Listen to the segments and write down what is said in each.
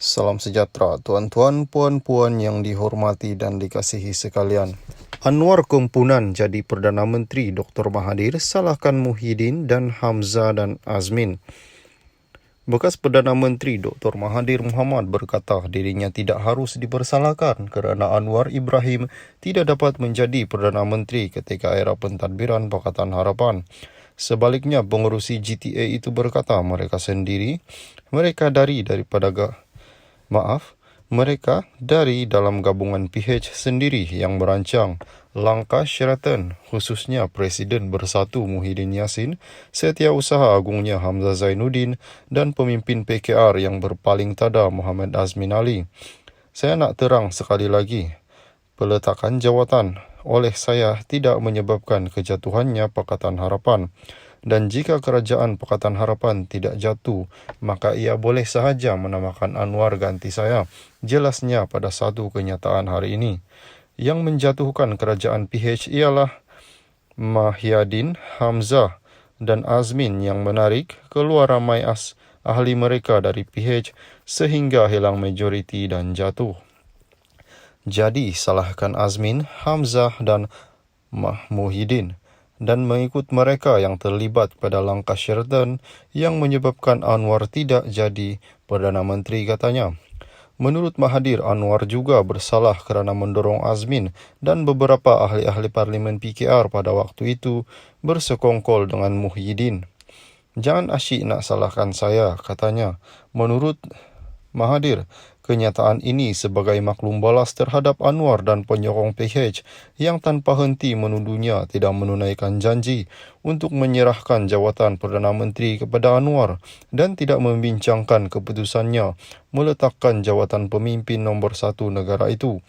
Salam sejahtera, tuan-tuan, puan-puan yang dihormati dan dikasihi sekalian. Anwar Kompunan jadi Perdana Menteri Dr. Mahathir salahkan Muhyiddin dan Hamzah dan Azmin. Bekas Perdana Menteri Dr. Mahathir Mohamad berkata dirinya tidak harus dipersalahkan kerana Anwar Ibrahim tidak dapat menjadi Perdana Menteri ketika era pentadbiran Pakatan Harapan. Sebaliknya, pengerusi GTA itu berkata mereka dari dalam gabungan PH sendiri yang merancang langkah Sheraton, khususnya Presiden Bersatu Muhyiddin Yassin, Setiausaha Agungnya Hamzah Zainuddin dan pemimpin PKR yang berpaling tada Muhammad Azmin Ali. Saya nak terang sekali lagi, peletakan jawatan oleh saya tidak menyebabkan kejatuhannya Pakatan Harapan. Dan jika kerajaan Pakatan Harapan tidak jatuh, maka ia boleh sahaja menamakan Anwar ganti saya. Jelasnya pada satu kenyataan hari ini. Yang menjatuhkan kerajaan PH ialah Muhyiddin, Hamzah dan Azmin yang menarik keluar ramai ahli mereka dari PH sehingga hilang majoriti dan jatuh. Jadi salahkan Azmin, Hamzah dan Muhyiddin dan mengikut mereka yang terlibat pada langkah Sheraton yang menyebabkan Anwar tidak jadi Perdana Menteri, katanya. Menurut Mahathir, Anwar juga bersalah kerana mendorong Azmin dan beberapa ahli-ahli parlimen PKR pada waktu itu bersekongkol dengan Muhyiddin. Jangan asyik nak salahkan saya, katanya. Menurut Mahathir, kenyataan ini sebagai maklum balas terhadap Anwar dan penyokong PH yang tanpa henti menuduhnya tidak menunaikan janji untuk menyerahkan jawatan Perdana Menteri kepada Anwar dan tidak membincangkan keputusannya meletakkan jawatan pemimpin nombor 1 negara itu.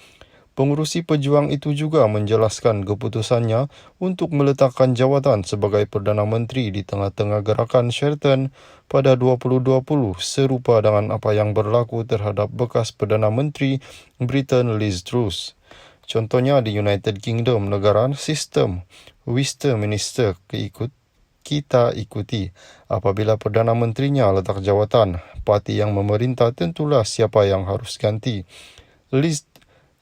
Pengurusi pejuang itu juga menjelaskan keputusannya untuk meletakkan jawatan sebagai Perdana Menteri di tengah-tengah gerakan Sheraton pada 2020 serupa dengan apa yang berlaku terhadap bekas Perdana Menteri Britain Liz Truss. Contohnya di United Kingdom, negara sistem Westminster kita ikuti. Apabila Perdana Menterinya letak jawatan, parti yang memerintah tentulah siapa yang harus ganti.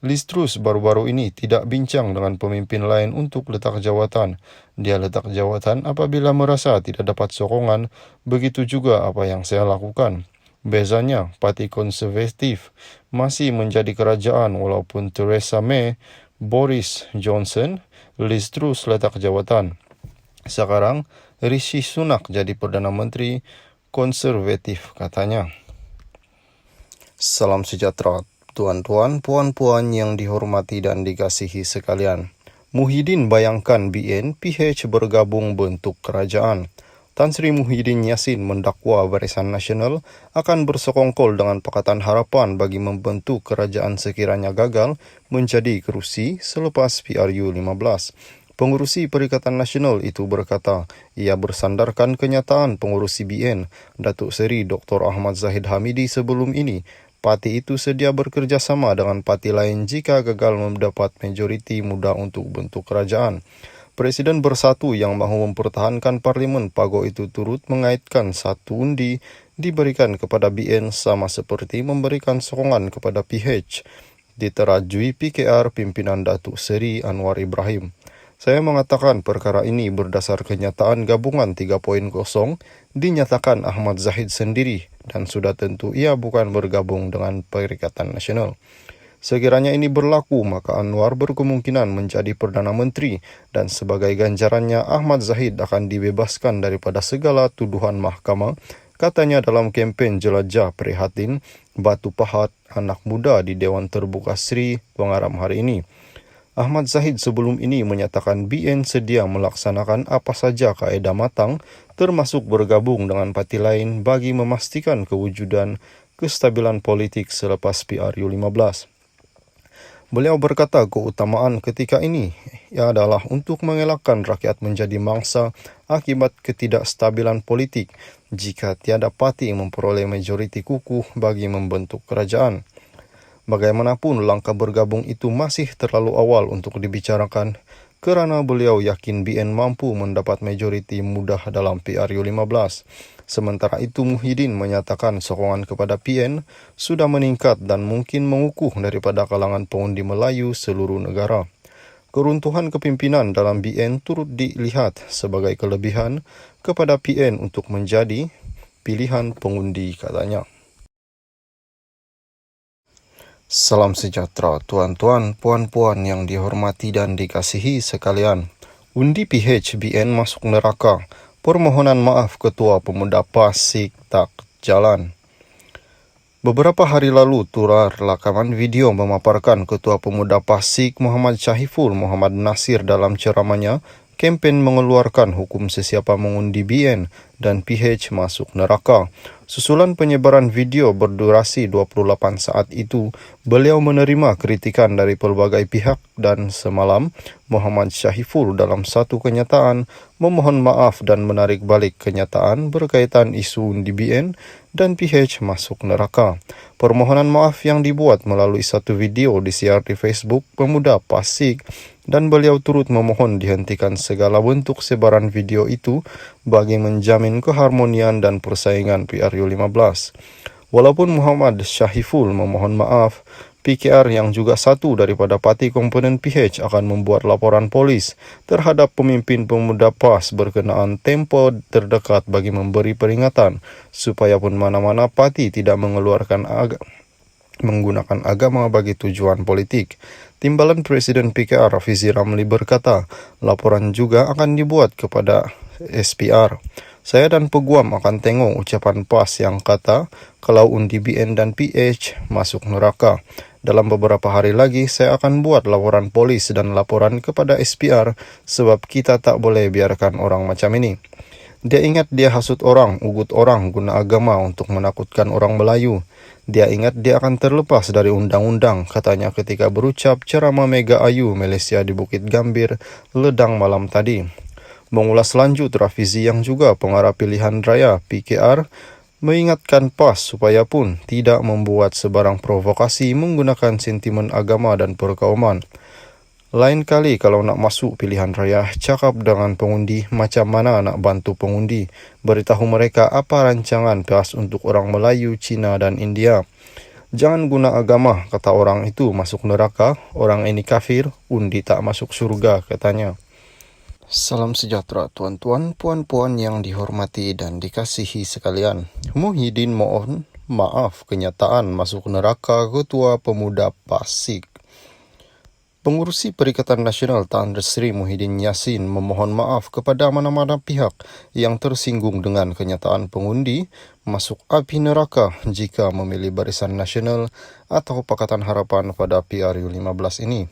Liz Truss baru-baru ini tidak bincang dengan pemimpin lain untuk letak jawatan. Dia letak jawatan apabila merasa tidak dapat sokongan, begitu juga apa yang saya lakukan. Bezanya, Parti Konservatif masih menjadi kerajaan walaupun Theresa May, Boris Johnson, Liz Truss letak jawatan. Sekarang, Rishi Sunak jadi Perdana Menteri Konservatif, katanya. Salam sejahtera. Tuan-tuan, puan-puan yang dihormati dan dikasihi sekalian. Muhyiddin bayangkan BN PH bergabung bentuk kerajaan. Tan Sri Muhyiddin Yassin mendakwa Barisan Nasional akan bersekongkol dengan Pakatan Harapan bagi membentuk kerajaan sekiranya gagal menjadi kerusi selepas PRU 15. Pengurusi Perikatan Nasional itu berkata, ia bersandarkan kenyataan pengurusi BN, Datuk Seri Dr. Ahmad Zahid Hamidi sebelum ini. Parti itu sedia bekerjasama dengan parti lain jika gagal mendapat majoriti mudah untuk bentuk kerajaan. Presiden Bersatu yang mahu mempertahankan parlimen PAGO itu turut mengaitkan satu undi diberikan kepada BN sama seperti memberikan sokongan kepada PH. Diterajui PKR pimpinan Datuk Seri Anwar Ibrahim. Saya mengatakan perkara ini berdasar kenyataan gabungan 3.0 dinyatakan Ahmad Zahid sendiri dan sudah tentu ia bukan bergabung dengan Perikatan Nasional. Sekiranya ini berlaku, maka Anwar berkemungkinan menjadi Perdana Menteri dan sebagai ganjarannya Ahmad Zahid akan dibebaskan daripada segala tuduhan mahkamah, katanya dalam kempen jelajah prihatin Batu Pahat anak muda di Dewan Terbuka Sri Pengaram hari ini. Ahmad Zahid sebelum ini menyatakan BN sedia melaksanakan apa saja kaedah matang termasuk bergabung dengan parti lain bagi memastikan kewujudan kestabilan politik selepas PRU 15. Beliau berkata keutamaan ketika ini adalah untuk mengelakkan rakyat menjadi mangsa akibat ketidakstabilan politik jika tiada parti yang memperoleh majoriti kukuh bagi membentuk kerajaan. Bagaimanapun, langkah bergabung itu masih terlalu awal untuk dibicarakan kerana beliau yakin BN mampu mendapat majoriti mudah dalam PRU 15. Sementara itu Muhyiddin menyatakan sokongan kepada PN sudah meningkat dan mungkin mengukuh daripada kalangan pengundi Melayu seluruh negara. Keruntuhan kepimpinan dalam BN turut dilihat sebagai kelebihan kepada PN untuk menjadi pilihan pengundi, katanya. Salam sejahtera tuan-tuan, puan-puan yang dihormati dan dikasihi sekalian. Undi PH BN masuk neraka. Permohonan maaf Ketua Pemuda Pasik tak jalan. Beberapa hari lalu, tular rekaman video memaparkan Ketua Pemuda Pasik Muhammad Syahiful Muhammad Nasir dalam ceramahnya kempen mengeluarkan hukum sesiapa mengundi BN dan PH masuk neraka. Susulan penyebaran video berdurasi 28 saat itu, beliau menerima kritikan dari pelbagai pihak dan semalam Muhammad Syahiful dalam satu kenyataan memohon maaf dan menarik balik kenyataan berkaitan isu undi BN dan PH masuk neraka. Permohonan maaf yang dibuat melalui satu video disiar di Facebook Pemuda Pasik dan beliau turut memohon dihentikan segala bentuk sebaran video itu bagi menjamin keharmonian dan persaingan PRU15. Walaupun Muhammad Syahiful memohon maaf, PKR yang juga satu daripada parti komponen PH akan membuat laporan polis terhadap pemimpin Pemuda PAS berkenaan tempo terdekat bagi memberi peringatan supaya pun mana-mana parti tidak menggunakan agama bagi tujuan politik. Timbalan Presiden PKR Rafizi Ramli berkata, laporan juga akan dibuat kepada SPR. Saya dan Peguam akan tengok ucapan PAS yang kata kalau undi BN dan PH masuk neraka. Dalam beberapa hari lagi saya akan buat laporan polis dan laporan kepada SPR sebab kita tak boleh biarkan orang macam ini. Dia ingat dia hasut orang, ugut orang guna agama untuk menakutkan orang Melayu. Dia ingat dia akan terlepas dari undang-undang, katanya ketika berucap ceramah Mega Ayu Malaysia di Bukit Gambir, Ledang malam tadi. Mengulas lanjut, Rafizi yang juga pengarah pilihan raya PKR mengingatkan PAS supaya pun tidak membuat sebarang provokasi menggunakan sentimen agama dan perkauman. Lain kali kalau nak masuk pilihan raya, cakap dengan pengundi macam mana nak bantu pengundi. Beritahu mereka apa rancangan PAS untuk orang Melayu, Cina dan India. Jangan guna agama, kata orang itu masuk neraka, orang ini kafir, undi tak masuk surga, katanya. Salam sejahtera tuan-tuan, puan-puan yang dihormati dan dikasihi sekalian. Muhyiddin mohon maaf kenyataan masuk neraka Ketua Pemuda Pasik. Pengurusi Perikatan Nasional Tan Sri Muhyiddin Yassin memohon maaf kepada mana-mana pihak yang tersinggung dengan kenyataan pengundi masuk api neraka jika memilih Barisan Nasional atau Pakatan Harapan pada PRU15 ini.